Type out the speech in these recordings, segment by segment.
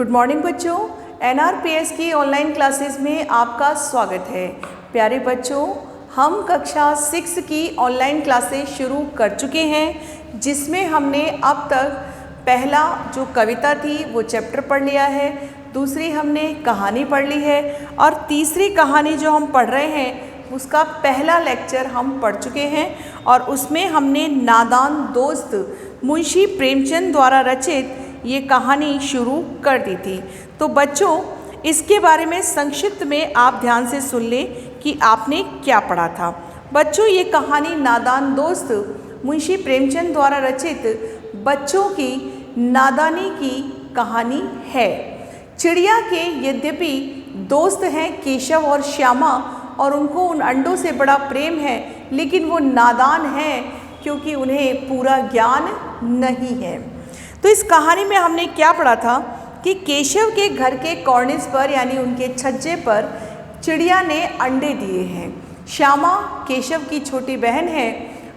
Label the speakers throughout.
Speaker 1: Good morning बच्चों, एनआरपीएस की online classes में आपका स्वागत है। प्यारे बच्चों, हम कक्षा 6 की ऑनलाइन क्लासेस शुरू कर चुके हैं, जिसमें हमने अब तक पहला जो कविता थी वो चैप्टर पढ़ लिया है, दूसरी हमने कहानी पढ़ ली है और तीसरी कहानी जो हम पढ़ रहे हैं उसका पहला लेक्चर हम पढ़ चुके हैं और उसमें हमने नादान दोस्त मुंशी प्रेमचंद द्वारा रचित ये कहानी शुरू कर दी थी। तो बच्चों, इसके बारे में संक्षिप्त में आप ध्यान से सुन लें कि आपने क्या पढ़ा था। बच्चों, ये कहानी नादान दोस्त मुंशी प्रेमचंद द्वारा रचित बच्चों की नादानी की कहानी है। चिड़िया के यद्यपि दोस्त हैं केशव और श्यामा और उनको उन अंडों से बड़ा प्रेम है, लेकिन वो नादान हैं क्योंकि उन्हें पूरा ज्ञान नहीं है। तो इस कहानी में हमने क्या पढ़ा था कि केशव के घर के कॉर्निस पर यानी उनके छज्जे पर चिड़िया ने अंडे दिए हैं। श्यामा केशव की छोटी बहन है।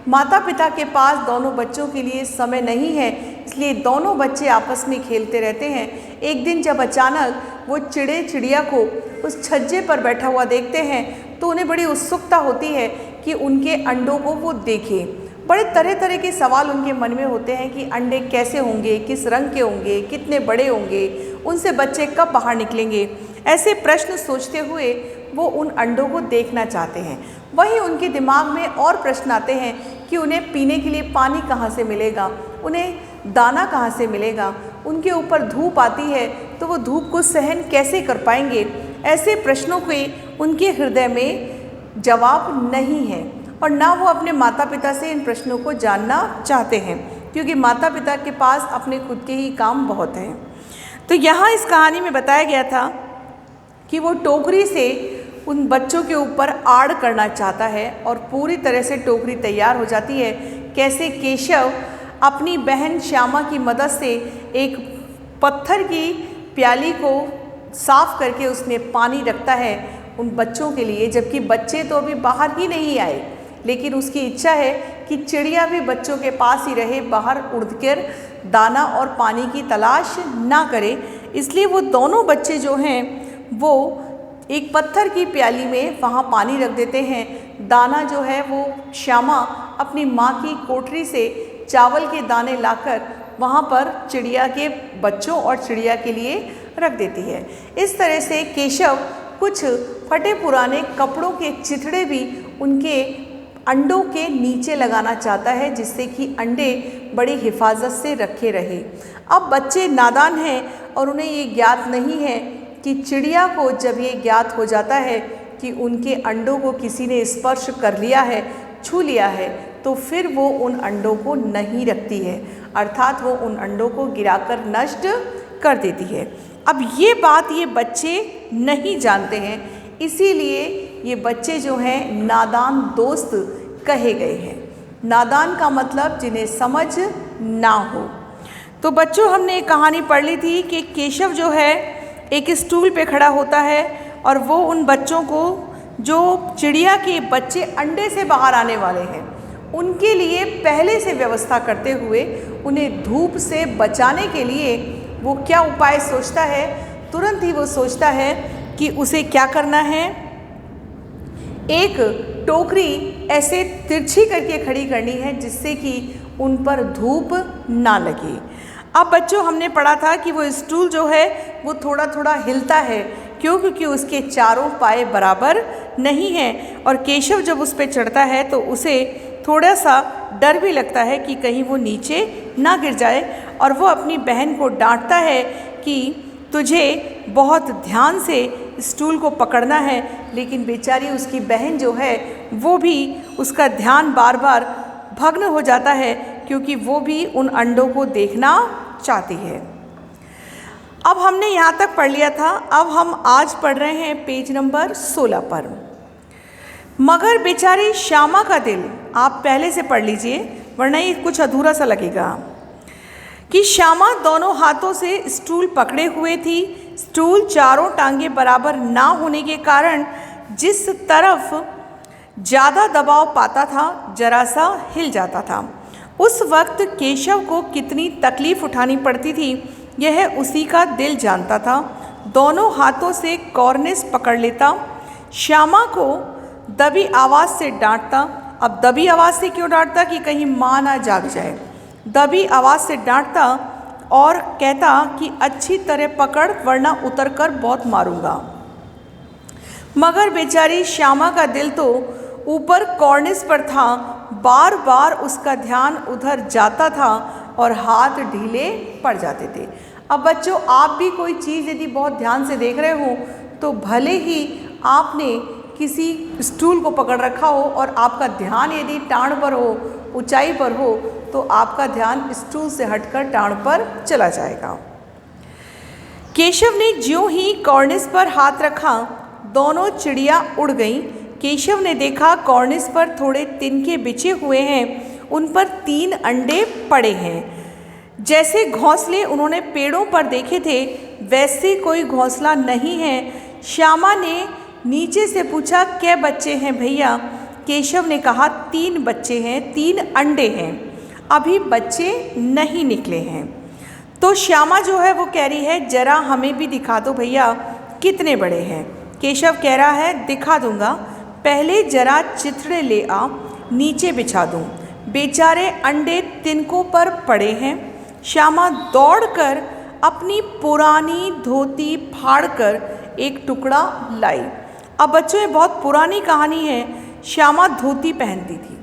Speaker 1: माता पिता के पास दोनों बच्चों के लिए समय नहीं है, इसलिए दोनों बच्चे आपस में खेलते रहते हैं। एक दिन जब अचानक वो चिड़िया को उस छज्जे पर बैठा हुआ देखते हैं तो उन्हें बड़ी उत्सुकता होती है कि उनके अंडों को वो देखें। बड़े तरह तरह के सवाल उनके मन में होते हैं कि अंडे कैसे होंगे, किस रंग के होंगे, कितने बड़े होंगे, उनसे बच्चे कब बाहर निकलेंगे। ऐसे प्रश्न सोचते हुए वो उन अंडों को देखना चाहते हैं। वहीं उनके दिमाग में और प्रश्न आते हैं कि उन्हें पीने के लिए पानी कहाँ से मिलेगा, उन्हें दाना कहाँ से मिलेगा, उनके ऊपर धूप आती है तो वो धूप को सहन कैसे कर पाएंगे। ऐसे प्रश्नों के उनके हृदय में जवाब नहीं है और ना वो अपने माता पिता से इन प्रश्नों को जानना चाहते हैं, क्योंकि माता पिता के पास अपने खुद के ही काम बहुत हैं। तो यहाँ इस कहानी में बताया गया था कि वो टोकरी से उन बच्चों के ऊपर आड़ करना चाहता है और पूरी तरह से टोकरी तैयार हो जाती है। कैसे केशव अपनी बहन श्यामा की मदद से एक पत्थर की प्याली को साफ करके उसमें पानी रखता है उन बच्चों के लिए, जबकि बच्चे तो अभी बाहर ही नहीं आए, लेकिन उसकी इच्छा है कि चिड़िया भी बच्चों के पास ही रहे, बाहर उड़कर दाना और पानी की तलाश ना करे। इसलिए वो दोनों बच्चे जो हैं वो एक पत्थर की प्याली में वहाँ पानी रख देते हैं। दाना जो है वो श्यामा अपनी माँ की कोठरी से चावल के दाने लाकर वहाँ पर चिड़िया के बच्चों और चिड़िया के लिए रख देती है। इस तरह से केशव कुछ फटे पुराने कपड़ों के चिथड़े भी उनके अंडों के नीचे लगाना चाहता है, जिससे कि अंडे बड़ी हिफाजत से रखे रहे। अब बच्चे नादान हैं और उन्हें ये ज्ञात नहीं है कि चिड़िया को जब ये ज्ञात हो जाता है कि उनके अंडों को किसी ने स्पर्श कर लिया है, छू लिया है, तो फिर वो उन अंडों को नहीं रखती है, अर्थात वो उन अंडों को गिराकर नष्ट कर देती है। अब ये बात ये बच्चे नहीं जानते हैं, इसीलिए ये बच्चे जो हैं नादान दोस्त कहे गए हैं। नादान का मतलब जिन्हें समझ ना हो। तो बच्चों, हमने एक कहानी पढ़ ली थी कि केशव जो है एक स्टूल पे खड़ा होता है और वो उन बच्चों को, जो चिड़िया के बच्चे अंडे से बाहर आने वाले हैं, उनके लिए पहले से व्यवस्था करते हुए उन्हें धूप से बचाने के लिए वो क्या उपाय सोचता है। तुरंत ही वो सोचता है कि उसे क्या करना है, एक टोकरी ऐसे तिरछी करके खड़ी करनी है जिससे कि उन पर धूप ना लगे। अब बच्चों, हमने पढ़ा था कि वो स्टूल जो है वो थोड़ा थोड़ा हिलता है, क्योंकि उसके चारों पाए बराबर नहीं हैं और केशव जब उस पर चढ़ता है तो उसे थोड़ा सा डर भी लगता है कि कहीं वो नीचे ना गिर जाए और वो अपनी बहन को डांटता है कि तुझे बहुत ध्यान से स्टूल को पकड़ना है, लेकिन बेचारी उसकी बहन जो है वो भी, उसका ध्यान बार बार भग्न हो जाता है क्योंकि वो भी उन अंडों को देखना चाहती है। अब हमने यहाँ तक पढ़ लिया था। अब हम आज पढ़ रहे हैं पेज नंबर 16 पर। मगर बेचारी श्यामा का दिल, आप पहले से पढ़ लीजिए वरना ये कुछ अधूरा सा लगेगा, कि श्यामा दोनों हाथों से स्टूल पकड़े हुए थी। स्टूल चारों टांगे बराबर ना होने के कारण जिस तरफ ज़्यादा दबाव पाता था जरा सा हिल जाता था। उस वक्त केशव को कितनी तकलीफ़ उठानी पड़ती थी यह उसी का दिल जानता था। दोनों हाथों से कॉर्निस पकड़ लेता, श्यामा को दबी आवाज़ से डांटता। अब दबी आवाज़ से क्यों डांटता कि कहीं माँ ना जाग जाए। दबी आवाज़ से डांटता और कहता कि अच्छी तरह पकड़ वरना उतर कर बहुत मारूंगा। मगर बेचारी श्यामा का दिल तो ऊपर कॉर्निस पर था। बार बार उसका ध्यान उधर जाता था और हाथ ढीले पड़ जाते थे। अब बच्चों, आप भी कोई चीज़ यदि बहुत ध्यान से देख रहे हो तो भले ही आपने किसी स्टूल को पकड़ रखा हो और आपका ध्यान यदि टाँड़ पर हो, ऊंचाई पर हो, तो आपका ध्यान स्टूल से हटकर टाँड़ पर चला जाएगा। केशव ने ज्यों ही कॉर्निस पर हाथ रखा, दोनों चिड़िया उड़ गईं। केशव ने देखा कॉर्निस पर थोड़े तिनके बिछे हुए हैं, उन पर 3 अंडे पड़े हैं। जैसे घोंसले उन्होंने पेड़ों पर देखे थे वैसे कोई घोंसला नहीं है। श्यामा ने नीचे से पूछा, क्या बच्चे हैं भैया? केशव ने कहा, 3 बच्चे हैं, 3 अंडे हैं, अभी बच्चे नहीं निकले हैं। तो श्यामा जो है वो कह रही है, जरा हमें भी दिखा दो भैया कितने बड़े हैं। केशव कह रहा है, दिखा दूंगा, पहले जरा चिथड़े ले आ, नीचे बिछा दूं। बेचारे अंडे तिनकों पर पड़े हैं। श्यामा दौड़कर अपनी पुरानी धोती फाड़कर एक टुकड़ा लाई। अब बच्चों, ये बहुत पुरानी कहानी है। श्यामा धोती पहनती थी,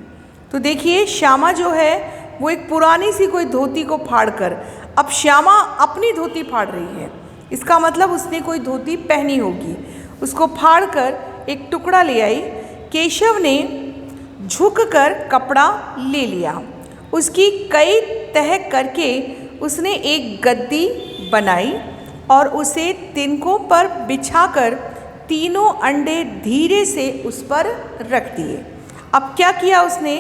Speaker 1: तो देखिए श्यामा जो है वो एक पुरानी सी कोई धोती को फाड़कर, अब श्यामा अपनी धोती फाड़ रही है, इसका मतलब उसने कोई धोती पहनी होगी, उसको फाड़कर एक टुकड़ा ले आई। केशव ने झुककर कपड़ा ले लिया, उसकी कई तह करके उसने एक गद्दी बनाई और उसे तिनकों पर बिछाकर तीनों अंडे धीरे से उस पर रख दिए। अब क्या किया उसने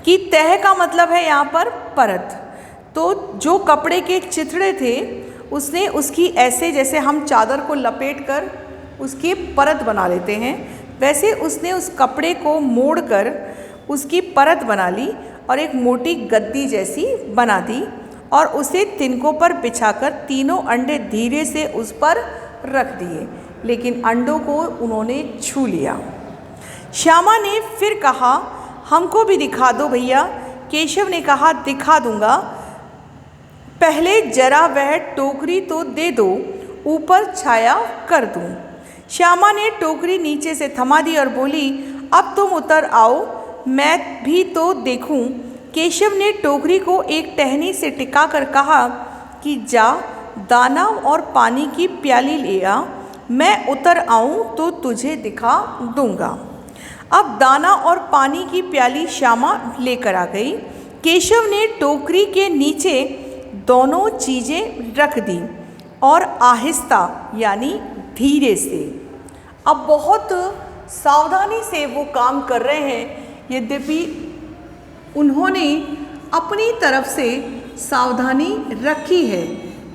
Speaker 1: कि तह का मतलब है यहाँ पर परत, तो जो कपड़े के चिथड़े थे उसने उसकी ऐसे, जैसे हम चादर को लपेट कर उसकी परत बना लेते हैं, वैसे उसने उस कपड़े को मोड़कर उसकी परत बना ली और एक मोटी गद्दी जैसी बना दी और उसे तिनकों पर बिछाकर तीनों अंडे धीरे से उस पर रख दिए, लेकिन अंडों को उन्होंने छू लिया। श्यामा ने फिर कहा, हमको भी दिखा दो भैया। केशव ने कहा, दिखा दूंगा, पहले जरा वह टोकरी तो दे दो, ऊपर छाया कर दूं। श्यामा ने टोकरी नीचे से थमा दी और बोली, अब तुम उतर आओ, मैं भी तो देखूं। केशव ने टोकरी को एक टहनी से टिका कर कहा कि जा दाना और पानी की प्याली ले आ, मैं उतर आऊं तो तुझे दिखा दूंगा। अब दाना और पानी की प्याली श्यामा लेकर आ गई। केशव ने टोकरी के नीचे दोनों चीज़ें रख दी और आहिस्ता यानी धीरे से, अब बहुत सावधानी से वो काम कर रहे हैं। यद्यपि उन्होंने अपनी तरफ से सावधानी रखी है,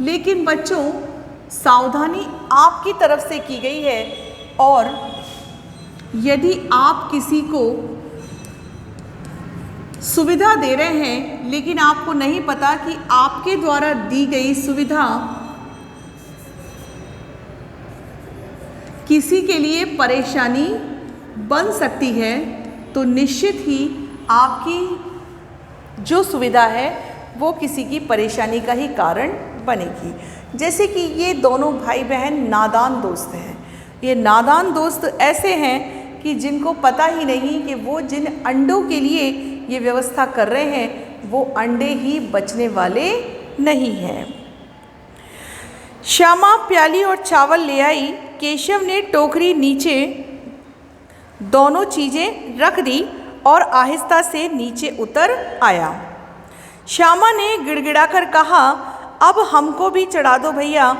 Speaker 1: लेकिन बच्चों सावधानी आपकी तरफ से की गई है, और यदि आप किसी को सुविधा दे रहे हैं लेकिन आपको नहीं पता कि आपके द्वारा दी गई सुविधा किसी के लिए परेशानी बन सकती है, तो निश्चित ही आपकी जो सुविधा है वो किसी की परेशानी का ही कारण बनेगी। जैसे कि ये दोनों भाई बहन नादान दोस्त हैं। ये नादान दोस्त ऐसे हैं कि जिनको पता ही नहीं कि वो जिन अंडों के लिए ये व्यवस्था कर रहे हैं वो अंडे ही बचने वाले नहीं हैं। श्यामा प्याली और चावल ले आई। केशव ने टोकरी नीचे दोनों चीज़ें रख दी और आहिस्ता से नीचे उतर आया। श्यामा ने गिड़गिड़ाकर कहा, अब हमको भी चढ़ा दो भैया।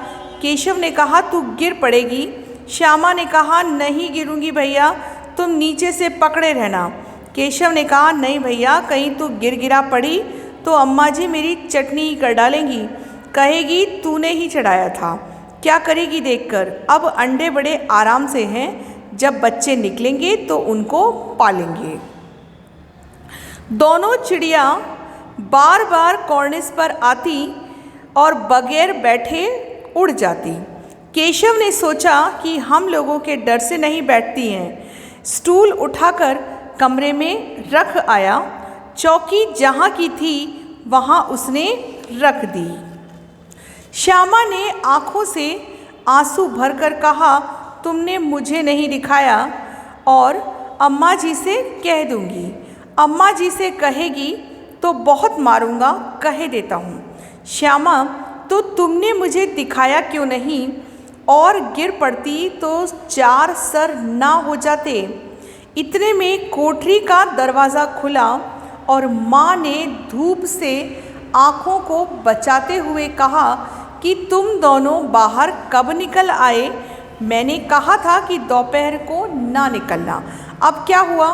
Speaker 1: केशव ने कहा, तू गिर पड़ेगी। श्यामा ने कहा, नहीं गिरूंगी भैया, तुम नीचे से पकड़े रहना। केशव ने कहा, नहीं भैया, कहीं तू गिर गिरा पड़ी तो अम्मा जी मेरी चटनी कर डालेंगी, कहेगी तूने ही चढ़ाया था। क्या करेगी देखकर। अब अंडे बड़े आराम से हैं, जब बच्चे निकलेंगे तो उनको पालेंगे। दोनों चिड़िया बार बार कॉर्निस पर आती और बगैर बैठे उड़ जाती। केशव ने सोचा कि हम लोगों के डर से नहीं बैठती हैं। स्टूल उठाकर कमरे में रख आया। चौकी जहाँ की थी वहाँ उसने रख दी। श्यामा ने आँखों से आंसू भरकर कहा, तुमने मुझे नहीं दिखाया और अम्मा जी से कह दूंगी। अम्मा जी से कहेगी तो बहुत मारूंगा, कह देता हूँ। श्यामा, तो तुमने मुझे दिखाया क्यों नहीं? और गिर पड़ती तो 4 सर ना हो जाते। इतने में कोठरी का दरवाज़ा खुला और माँ ने धूप से आँखों को बचाते हुए कहा कि तुम दोनों बाहर कब निकल आए? मैंने कहा था कि दोपहर को ना निकलना। अब क्या हुआ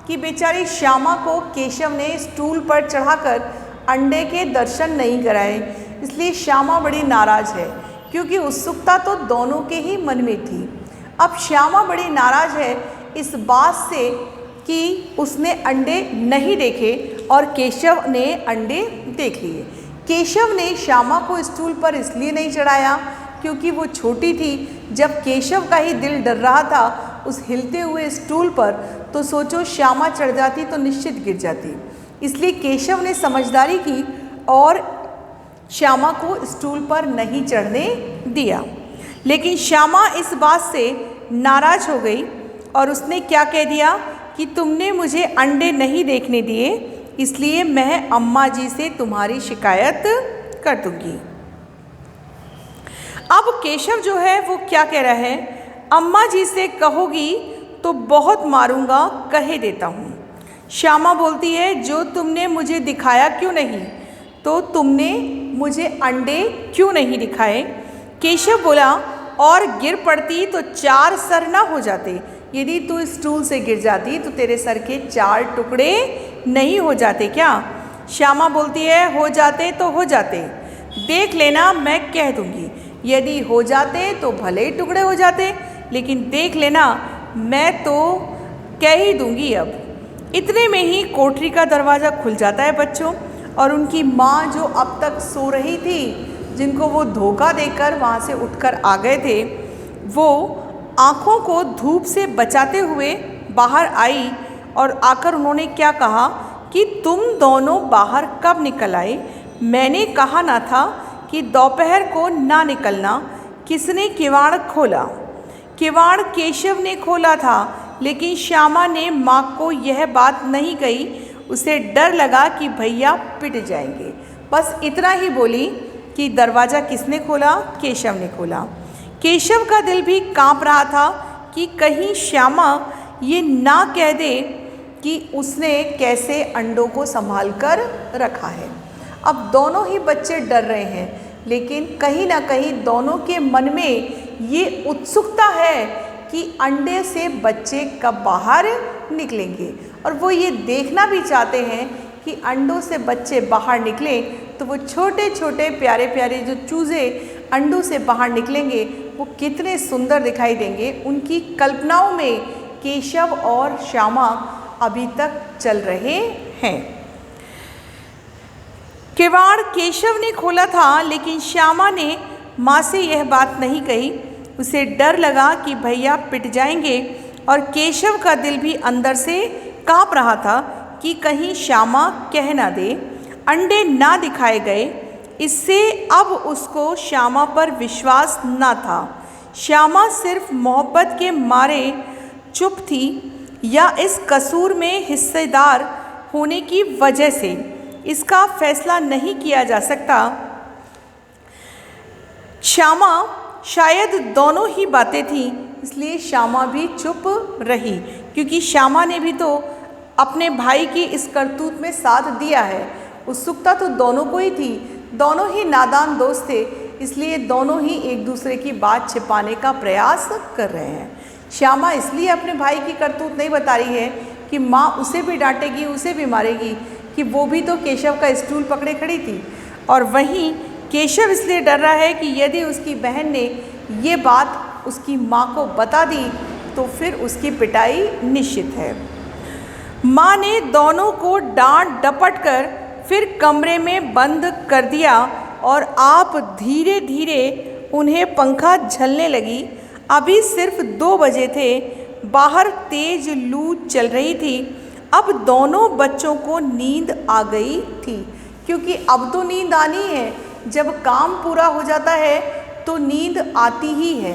Speaker 1: कि बेचारी श्यामा को केशव ने स्टूल पर चढ़ाकर अंडे के दर्शन नहीं कराए, इसलिए श्यामा बड़ी नाराज़ है, क्योंकि उत्सुकता तो दोनों के ही मन में थी। अब श्यामा बड़ी नाराज़ है इस बात से कि उसने अंडे नहीं देखे और केशव ने अंडे देख लिए। केशव ने श्यामा को स्टूल पर इसलिए नहीं चढ़ाया क्योंकि वो छोटी थी। जब केशव का ही दिल डर रहा था उस हिलते हुए स्टूल पर, तो सोचो श्यामा चढ़ जाती तो निश्चित गिर जाती। इसलिए केशव ने समझदारी की और श्यामा को स्टूल पर नहीं चढ़ने दिया। लेकिन श्यामा इस बात से नाराज़ हो गई और उसने क्या कह दिया कि तुमने मुझे अंडे नहीं देखने दिए, इसलिए मैं अम्मा जी से तुम्हारी शिकायत कर दूंगी। अब केशव जो है वो क्या कह रहा है, अम्मा जी से कहोगी तो बहुत मारूंगा, कह देता हूँ। श्यामा बोलती है, जो तुमने मुझे दिखाया क्यों नहीं? तो तुमने मुझे अंडे क्यों नहीं दिखाए? केशव बोला, और गिर पड़ती तो 4 सर ना हो जाते। यदि तू स्टूल से गिर जाती तो तेरे सर के 4 टुकड़े नहीं हो जाते क्या? श्यामा बोलती है, हो जाते तो हो जाते, देख लेना, मैं कह दूंगी। यदि हो जाते तो भले ही टुकड़े हो जाते, लेकिन देख लेना, मैं तो कह ही दूंगी। अब इतने में ही कोठरी का दरवाज़ा खुल जाता है बच्चों, और उनकी माँ जो अब तक सो रही थी, जिनको वो धोखा देकर वहाँ से उठकर आ गए थे, वो आँखों को धूप से बचाते हुए बाहर आई और आकर उन्होंने क्या कहा कि तुम दोनों बाहर कब निकल आए? मैंने कहा ना था कि दोपहर को ना निकलना। किसने किवाड़ खोला? किवाड़ केशव ने खोला था, लेकिन श्यामा ने माँ को यह बात नहीं कही। उसे डर लगा कि भैया पिट जाएंगे। बस इतना ही बोली कि दरवाज़ा किसने खोला? केशव ने खोला। केशव का दिल भी कांप रहा था कि कहीं श्यामा ये ना कह दे कि उसने कैसे अंडों को संभाल कर रखा है। अब दोनों ही बच्चे डर रहे हैं, लेकिन कहीं ना कहीं दोनों के मन में ये उत्सुकता है कि अंडे से बच्चे कब बाहर निकलेंगे, और वो ये देखना भी चाहते हैं कि अंडों से बच्चे बाहर निकलें तो वो छोटे छोटे प्यारे प्यारे जो चूज़े अंडों से बाहर निकलेंगे वो कितने सुंदर दिखाई देंगे। उनकी कल्पनाओं में केशव और श्यामा अभी तक चल रहे हैं। किवाड़ केशव ने खोला था, लेकिन श्यामा ने माँ से यह बात नहीं कही। उसे डर लगा कि भैया पिट जाएंगे, और केशव का दिल भी अंदर से काँप रहा था कि कहीं श्यामा कह ना दे। अंडे ना दिखाए गए, इससे अब उसको श्यामा पर विश्वास ना था। श्यामा सिर्फ मोहब्बत के मारे चुप थी, या इस कसूर में हिस्सेदार होने की वजह से? इसका फैसला नहीं किया जा सकता। श्यामा शायद दोनों ही बातें थीं, इसलिए श्यामा भी चुप रही, क्योंकि श्यामा ने भी तो अपने भाई की इस करतूत में साथ दिया है। उत्सुकता तो दोनों को ही थी, दोनों ही नादान दोस्त थे, इसलिए दोनों ही एक दूसरे की बात छिपाने का प्रयास कर रहे हैं। श्यामा इसलिए अपने भाई की करतूत नहीं बता रही है कि माँ उसे भी डांटेगी, उसे भी मारेगी, कि वो भी तो केशव का स्टूल पकड़े खड़ी थी। और वहीं केशव इसलिए डर रहा है कि यदि उसकी बहन ने ये बात उसकी माँ को बता दी तो फिर उसकी पिटाई निश्चित है। माँ ने दोनों को डांट डपट कर फिर कमरे में बंद कर दिया और आप धीरे धीरे उन्हें पंखा झलने लगी। अभी सिर्फ 2 बजे थे, बाहर तेज लू चल रही थी। अब दोनों बच्चों को नींद आ गई थी, क्योंकि अब तो नींद आनी है, जब काम पूरा हो जाता है तो नींद आती ही है।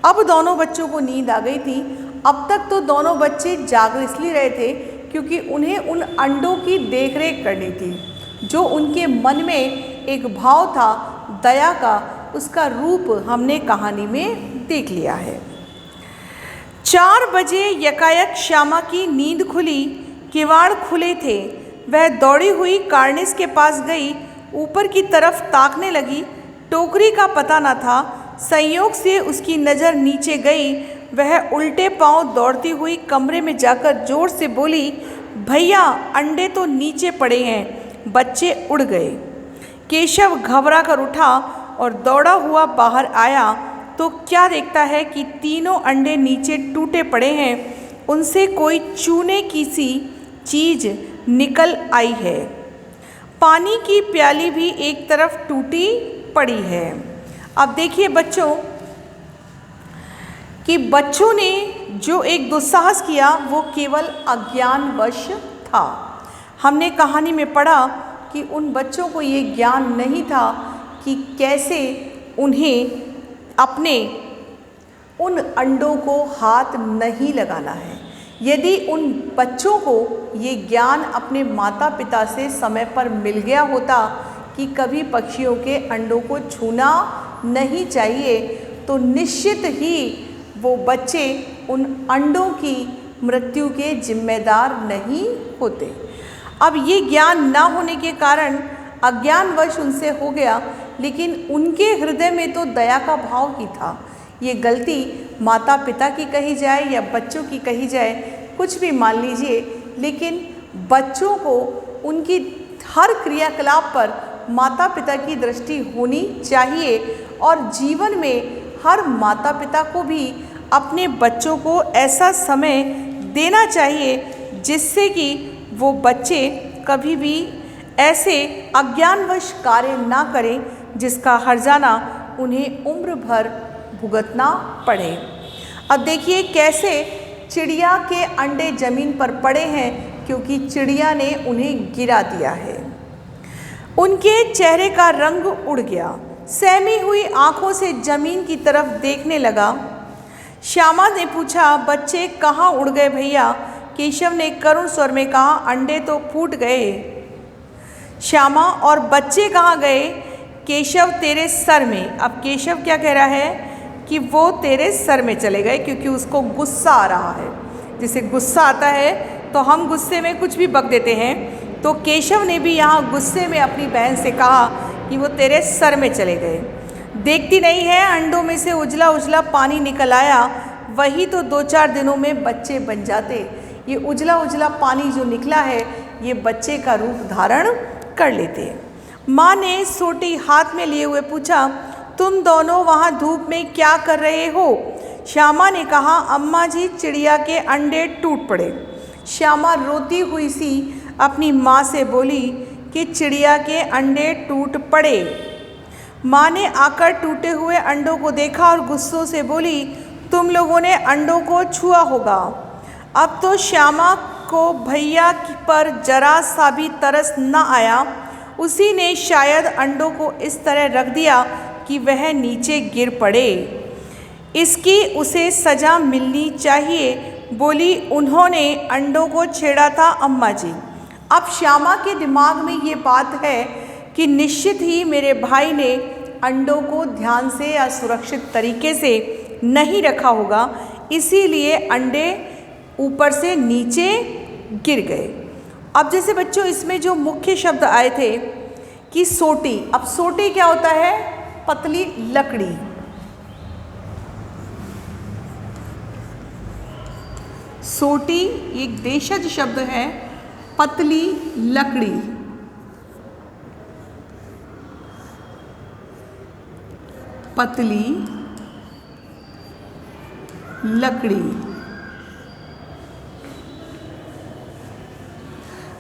Speaker 1: अब दोनों बच्चों को नींद आ गई थी। अब तक तो दोनों बच्चे जाग इसलिए रहे थे क्योंकि उन्हें उन अंडों की देखरेख करनी थी। जो उनके मन में एक भाव था दया का, उसका रूप हमने कहानी में देख लिया है। 4 बजे यकायक श्यामा की नींद खुली। किवाड़ खुले थे। वह दौड़ी हुई कार्निस के पास गई, ऊपर की तरफ ताकने लगी। टोकरी का पता न था। संयोग से उसकी नज़र नीचे गई। वह उल्टे पांव दौड़ती हुई कमरे में जाकर जोर से बोली, भैया अंडे तो नीचे पड़े हैं। बच्चे उड़ गए। केशव घबरा कर उठा और दौड़ा हुआ बाहर आया तो क्या देखता है कि तीनों अंडे नीचे टूटे पड़े हैं। उनसे कोई चूने की सी चीज़ निकल आई है। पानी की प्याली भी एक तरफ टूटी पड़ी है। अब देखिए बच्चों कि बच्चों ने जो एक दुस्साहस किया वो केवल अज्ञानवश था। हमने कहानी में पढ़ा कि उन बच्चों को ये ज्ञान नहीं था कि कैसे उन्हें अपने उन अंडों को हाथ नहीं लगाना है। यदि उन बच्चों को ये ज्ञान अपने माता पिता से समय पर मिल गया होता कि कभी पक्षियों के अंडों को छूना नहीं चाहिए, तो निश्चित ही वो बच्चे उन अंडों की मृत्यु के जिम्मेदार नहीं होते। अब ये ज्ञान ना होने के कारण अज्ञानवश उनसे हो गया, लेकिन उनके हृदय में तो दया का भाव ही था। ये गलती माता पिता की कही जाए या बच्चों की कही जाए, कुछ भी मान लीजिए, लेकिन बच्चों को उनकी हर क्रियाकलाप पर माता पिता की दृष्टि होनी चाहिए। और जीवन में हर माता पिता को भी अपने बच्चों को ऐसा समय देना चाहिए जिससे कि वो बच्चे कभी भी ऐसे अज्ञानवश कार्य ना करें जिसका हर्जाना उन्हें उम्र भर भुगतना पड़े। अब देखिए कैसे चिड़िया के अंडे जमीन पर पड़े हैं, क्योंकि चिड़िया ने उन्हें गिरा दिया है। उनके चेहरे का रंग उड़ गया। सहमी हुई आंखों से जमीन की तरफ देखने लगा। श्यामा ने पूछा, बच्चे कहाँ उड़ गए भैया? केशव ने करुण स्वर में कहा, अंडे तो फूट गए। श्यामा, और बच्चे कहाँ गए? केशव, तेरे सर में। अब केशव क्या कह रहा है कि वो तेरे सर में चले गए, क्योंकि उसको गुस्सा आ रहा है। जिसे गुस्सा आता है तो हम गुस्से में कुछ भी बक देते हैं। तो केशव ने भी यहाँ गुस्से में अपनी बहन से कहा कि वो तेरे सर में चले गए। देखती नहीं है अंडों में से उजला उजला पानी निकल आया, वही तो 2-4 दिनों में बच्चे बन जाते। ये उजला उजला पानी जो निकला है ये बच्चे का रूप धारण कर लेते। माँ ने सोटी हाथ में लिए हुए पूछा, तुम दोनों वहाँ धूप में क्या कर रहे हो? श्यामा ने कहा, अम्मा जी चिड़िया के अंडे टूट पड़े। श्यामा रोती हुई सी अपनी माँ से बोली कि चिड़िया के अंडे टूट पड़े। माँ ने आकर टूटे हुए अंडों को देखा और गुस्सों से बोली, तुम लोगों ने अंडों को छुआ होगा। अब तो श्यामा को भैया पर जरा सा भी तरस न आया। उसी ने शायद अंडों को इस तरह रख दिया कि वह नीचे गिर पड़े। इसकी उसे सज़ा मिलनी चाहिए। बोली, उन्होंने अंडों को छेड़ा था अम्मा जी। अब श्यामा के दिमाग में ये बात है कि निश्चित ही मेरे भाई ने अंडों को ध्यान से या सुरक्षित तरीके से नहीं रखा होगा, इसीलिए अंडे ऊपर से नीचे गिर गए। अब जैसे बच्चों इसमें जो मुख्य शब्द आए थे कि सोटी। अब सोटी क्या होता है? पतली लकड़ी। सोटी एक देशज शब्द है, पतली लकड़ी। पतली लकड़ी।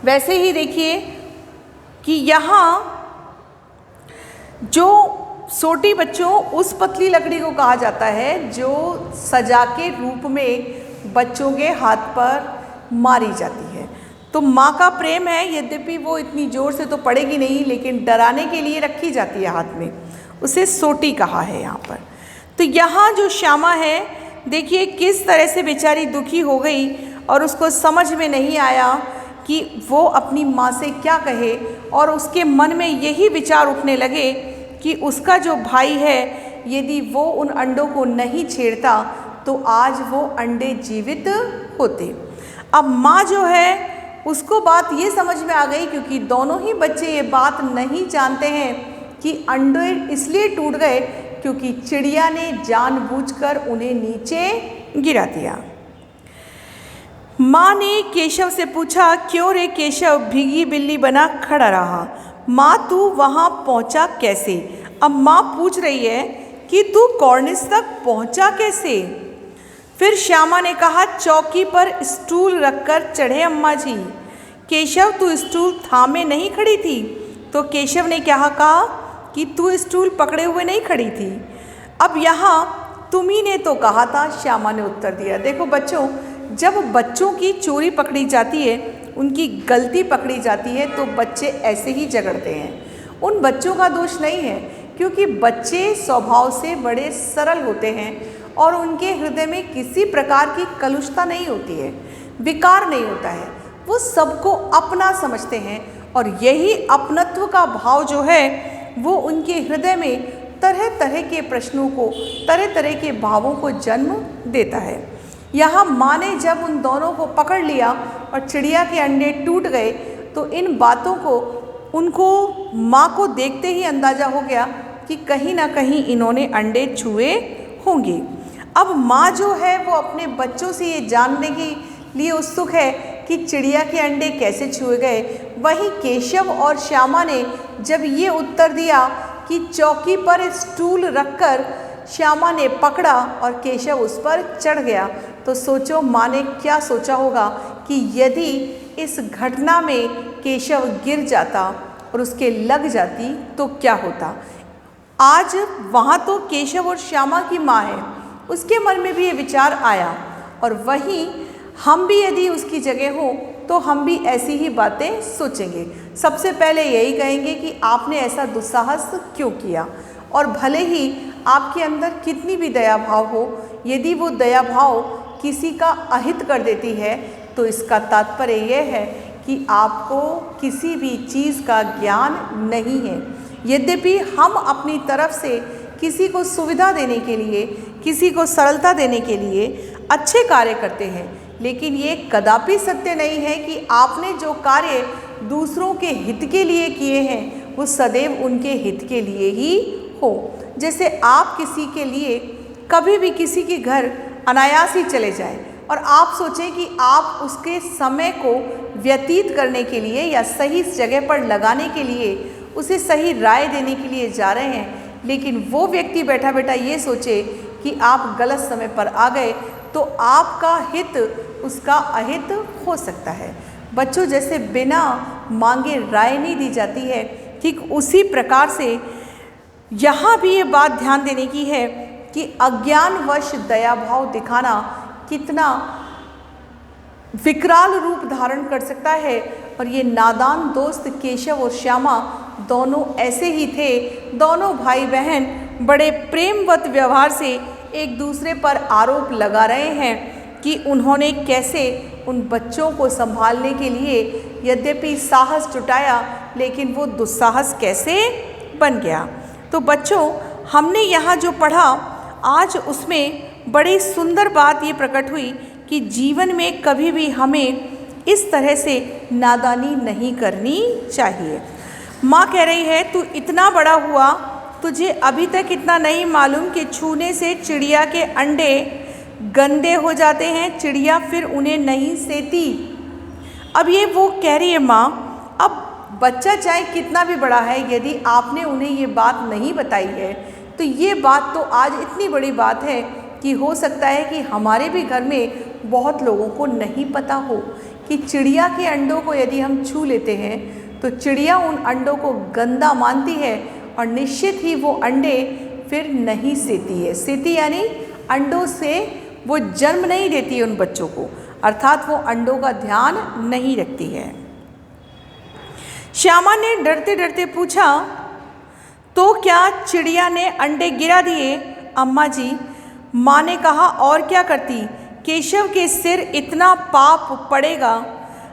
Speaker 1: वैसे ही देखिए कि यहाँ जो सोटी बच्चों उस पतली लकड़ी को कहा जाता है जो सजा के रूप में बच्चों के हाथ पर मारी जाती है। तो माँ का प्रेम है, यद्यपि वो इतनी ज़ोर से तो पड़ेगी नहीं, लेकिन डराने के लिए रखी जाती है हाथ में, उसे सोटी कहा है यहाँ पर। तो यहाँ जो श्यामा है, देखिए किस तरह से बेचारी दुखी हो गई और उसको समझ में नहीं आया कि वो अपनी माँ से क्या कहे, और उसके मन में यही विचार उठने लगे कि उसका जो भाई है, यदि वो उन अंडों को नहीं छेड़ता तो आज वो अंडे जीवित होते। अब माँ जो है उसको बात ये समझ में आ गई, क्योंकि दोनों ही बच्चे ये बात नहीं जानते हैं कि अंडे इसलिए टूट गए क्योंकि चिड़िया ने जानबूझकर उन्हें नीचे गिरा दिया। माँ ने केशव से पूछा, क्यों रे केशव भीगी बिल्ली बना खड़ा रहा? माँ तू वहाँ पहुँचा कैसे? अब माँ पूछ रही है कि तू कॉर्निस तक पहुँचा कैसे? फिर श्यामा ने कहा, चौकी पर स्टूल रखकर चढ़े अम्मा जी। केशव तू स्टूल थामे नहीं खड़ी थी? तो केशव ने क्या कहा कि तू स्टूल पकड़े हुए नहीं खड़ी थी। अब यहाँ तुम्ही ने तो कहा था, श्यामा ने उत्तर दिया। देखो बच्चों, जब बच्चों की चोरी पकड़ी जाती है, उनकी गलती पकड़ी जाती है, तो बच्चे ऐसे ही झगड़ते हैं। उन बच्चों का दोष नहीं है, क्योंकि बच्चे स्वभाव से बड़े सरल होते हैं और उनके हृदय में किसी प्रकार की कलुषता नहीं होती है, विकार नहीं होता है। वो सबको अपना समझते हैं और यही अपनत्व का भाव जो है वो उनके हृदय में तरह तरह के प्रश्नों को, तरह तरह के भावों को जन्म देता है। यहाँ माँ ने जब उन दोनों को पकड़ लिया और चिड़िया के अंडे टूट गए, तो इन बातों को उनको माँ को देखते ही अंदाज़ा हो गया कि कहीं ना कहीं इन्होंने अंडे छुए होंगे। अब माँ जो है वो अपने बच्चों से ये जानने के लिए उत्सुक है कि चिड़िया के अंडे कैसे छुए गए। वहीं केशव और श्यामा ने जब ये उत्तर दिया कि चौकी पर स्टूल रखकर श्यामा ने पकड़ा और केशव उस पर चढ़ गया, तो सोचो माँ ने क्या सोचा होगा कि यदि इस घटना में केशव गिर जाता और उसके लग जाती तो क्या होता। आज वहाँ तो केशव और श्यामा की माँ है, उसके मन में भी ये विचार आया, और वहीं हम भी यदि उसकी जगह हो तो हम भी ऐसी ही बातें सोचेंगे। सबसे पहले यही कहेंगे कि आपने ऐसा दुस्साहस क्यों किया, और भले ही आपके अंदर कितनी भी दया भाव हो, यदि वो दया भाव किसी का अहित कर देती है तो इसका तात्पर्य यह है कि आपको किसी भी चीज़ का ज्ञान नहीं है। यद्यपि हम अपनी तरफ से किसी को सुविधा देने के लिए, किसी को सरलता देने के लिए अच्छे कार्य करते हैं, लेकिन ये कदापि सत्य नहीं है कि आपने जो कार्य दूसरों के हित के लिए किए हैं वो सदैव उनके हित के लिए ही हो। जैसे आप किसी के लिए कभी भी किसी के घर अनायास ही चले जाएं और आप सोचें कि आप उसके समय को व्यतीत करने के लिए या सही जगह पर लगाने के लिए, उसे सही राय देने के लिए जा रहे हैं, लेकिन वो व्यक्ति बैठा बैठा ये सोचे कि आप गलत समय पर आ गए, तो आपका हित उसका अहित हो सकता है। बच्चों, जैसे बिना मांगे राय नहीं दी जाती है, ठीक उसी प्रकार से यहाँ भी ये बात ध्यान देने की है कि अज्ञानवश दया भाव दिखाना कितना विकराल रूप धारण कर सकता है। और ये नादान दोस्त केशव और श्यामा दोनों ऐसे ही थे। दोनों भाई बहन बड़े प्रेमवत व्यवहार से एक दूसरे पर आरोप लगा रहे हैं कि उन्होंने कैसे उन बच्चों को संभालने के लिए यद्यपि साहस जुटाया, लेकिन वो दुस्साहस कैसे बन गया। तो बच्चों, हमने यहाँ जो पढ़ा आज उसमें बड़ी सुंदर बात ये प्रकट हुई कि जीवन में कभी भी हमें इस तरह से नादानी नहीं करनी चाहिए। माँ कह रही है, तू इतना बड़ा हुआ, तुझे अभी तक इतना नहीं मालूम कि छूने से चिड़िया के अंडे गंदे हो जाते हैं, चिड़िया फिर उन्हें नहीं सेती। अब ये वो कह रही है माँ, अब बच्चा चाहे कितना भी बड़ा है, यदि आपने उन्हें ये बात नहीं बताई है तो ये बात तो आज इतनी बड़ी बात है कि हो सकता है कि हमारे भी घर में बहुत लोगों को नहीं पता हो कि चिड़िया के अंडों को यदि हम छू लेते हैं तो चिड़िया उन अंडों को गंदा मानती है और निश्चित ही वो अंडे फिर नहीं सेती है। सेती यानी अंडों से वो जन्म नहीं देती है उन बच्चों को, अर्थात वो अंडों का ध्यान नहीं रखती है। श्यामा ने डरते डरते पूछा, तो क्या चिड़िया ने अंडे गिरा दिए? अम्मा जी, माँ ने कहा, और क्या करती? केशव के सिर इतना पाप पड़ेगा।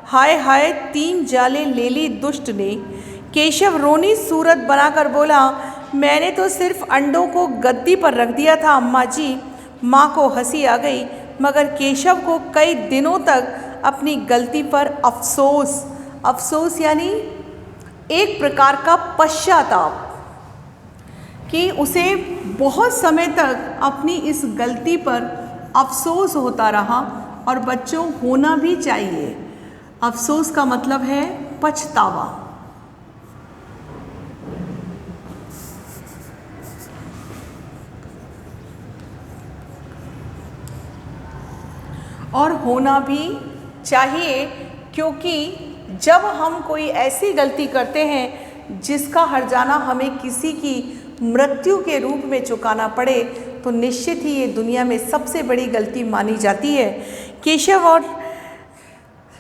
Speaker 1: हाय हाय, 3 जाले ले ली दुष्ट ने। केशव रोनी सूरत बनाकर बोला, मैंने तो सिर्फ अंडों को गद्दी पर रख दिया था अम्मा जी। माँ को हंसी आ गई, मगर केशव को कई दिनों तक अपनी गलती पर अफसोस यानी एक प्रकार का पश्चाताप, कि उसे बहुत समय तक अपनी इस गलती पर अफसोस होता रहा। और बच्चों, होना भी चाहिए। अफसोस का मतलब है पछतावा। और होना भी चाहिए, क्योंकि जब हम कोई ऐसी गलती करते हैं जिसका हर्जाना हमें किसी की मृत्यु के रूप में चुकाना पड़े, तो निश्चित ही ये दुनिया में सबसे बड़ी गलती मानी जाती है। केशव और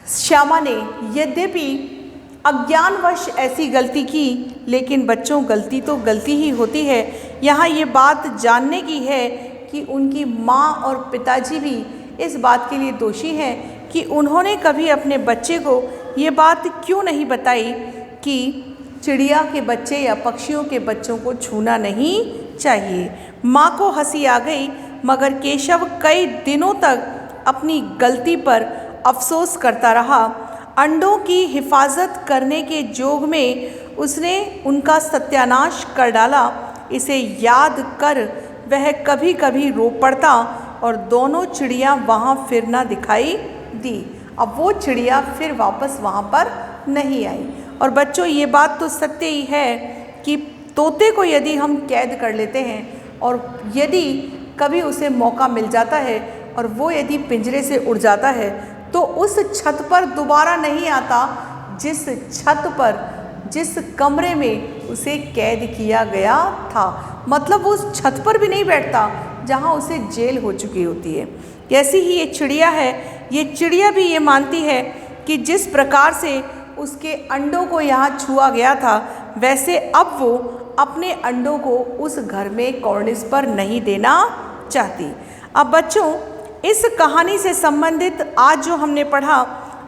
Speaker 1: श्यामा ने यद्यपि अज्ञानवश ऐसी गलती की, लेकिन बच्चों, गलती तो गलती ही होती है। यहाँ ये बात जानने की है कि उनकी माँ और पिताजी भी इस बात के लिए दोषी हैं कि उन्होंने कभी अपने बच्चे को ये बात क्यों नहीं बताई कि चिड़िया के बच्चे या पक्षियों के बच्चों को छूना नहीं चाहिए। माँ को हंसी आ गई, मगर केशव कई दिनों तक अपनी गलती पर अफसोस करता रहा। अंडों की हिफाजत करने के जोग में उसने उनका सत्यानाश कर डाला। इसे याद कर वह कभी कभी रो पड़ता और दोनों चिड़िया वहाँ फिर ना दिखाई दी। अब वो चिड़िया फिर वापस वहाँ पर नहीं आई। और बच्चों, ये बात तो सत्य ही है कि तोते को यदि हम कैद कर लेते हैं और यदि कभी उसे मौका मिल जाता है और वो यदि पिंजरे से उड़ जाता है, तो उस छत पर दोबारा नहीं आता जिस छत पर, जिस कमरे में उसे कैद किया गया था। मतलब वो उस छत पर भी नहीं बैठता जहाँ उसे जेल हो चुकी होती है। ऐसी ही ये चिड़िया है। ये चिड़िया भी ये मानती है कि जिस प्रकार से उसके अंडों को यहाँ छुआ गया था, वैसे अब वो अपने अंडों को उस घर में कॉर्निस पर नहीं देना चाहती। अब बच्चों, इस कहानी से संबंधित आज जो हमने पढ़ा,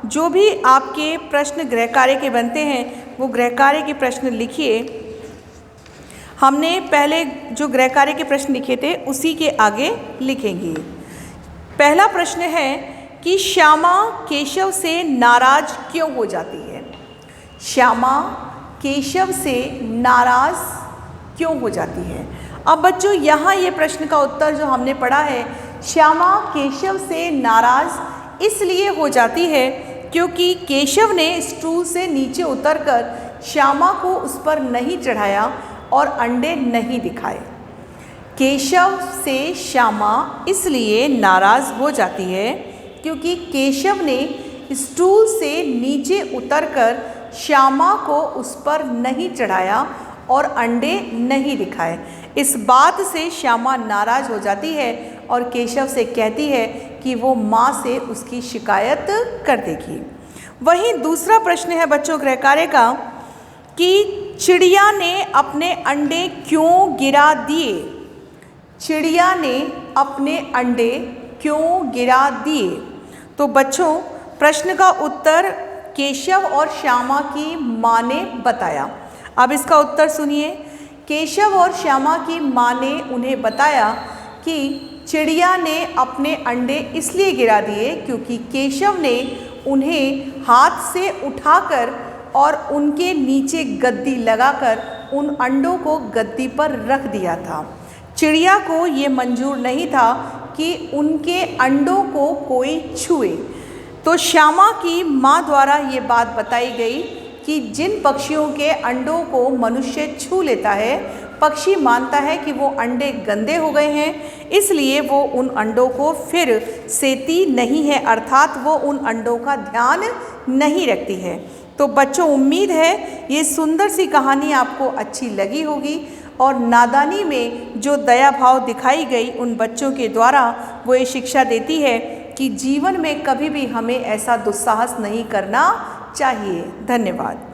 Speaker 1: जो भी आपके प्रश्न गृह कार्य के बनते हैं, वो गृह कार्य के प्रश्न लिखिए। हमने पहले जो गृह कार्य के प्रश्न लिखे थे उसी के आगे लिखेंगे। पहला प्रश्न है कि श्यामा केशव से नाराज क्यों हो जाती है? श्यामा केशव से नाराज क्यों हो जाती है? अब बच्चों, यहाँ ये प्रश्न का उत्तर जो हमने पढ़ा है, श्यामा केशव से नाराज इसलिए हो जाती है क्योंकि केशव ने स्टूल से नीचे उतरकर श्यामा को उस पर नहीं चढ़ाया और अंडे नहीं दिखाए। केशव से श्यामा इसलिए नाराज हो जाती है क्योंकि केशव ने स्टूल से नीचे उतरकर श्यामा को उस पर नहीं चढ़ाया और अंडे नहीं दिखाए। इस बात से श्यामा नाराज हो जाती है और केशव से कहती है कि वो माँ से उसकी शिकायत कर देगी। वहीं दूसरा प्रश्न है बच्चों गृह कार्य का कि चिड़िया ने अपने अंडे क्यों गिरा दिए? चिड़िया ने अपने अंडे क्यों गिरा दिए? तो बच्चों, प्रश्न का उत्तर केशव और श्यामा की माँ ने बताया। अब इसका उत्तर सुनिए। केशव और श्यामा की माँ ने उन्हें बताया कि चिड़िया ने अपने अंडे इसलिए गिरा दिए क्योंकि केशव ने उन्हें हाथ से उठाकर और उनके नीचे गद्दी लगाकर उन अंडों को गद्दी पर रख दिया था। चिड़िया को ये मंजूर नहीं था कि उनके अंडों को कोई छुए। तो श्यामा की माँ द्वारा ये बात बताई गई कि जिन पक्षियों के अंडों को मनुष्य छू लेता है, पक्षी मानता है कि वो अंडे गंदे हो गए हैं, इसलिए वो उन अंडों को फिर सेती नहीं है, अर्थात वो उन अंडों का ध्यान नहीं रखती है। तो बच्चों, उम्मीद है ये सुंदर सी कहानी आपको अच्छी लगी होगी और नादानी में जो दया भाव दिखाई गई उन बच्चों के द्वारा, वो ये शिक्षा देती है कि जीवन में कभी भी हमें ऐसा दुस्साहस नहीं करना चाहिए। धन्यवाद।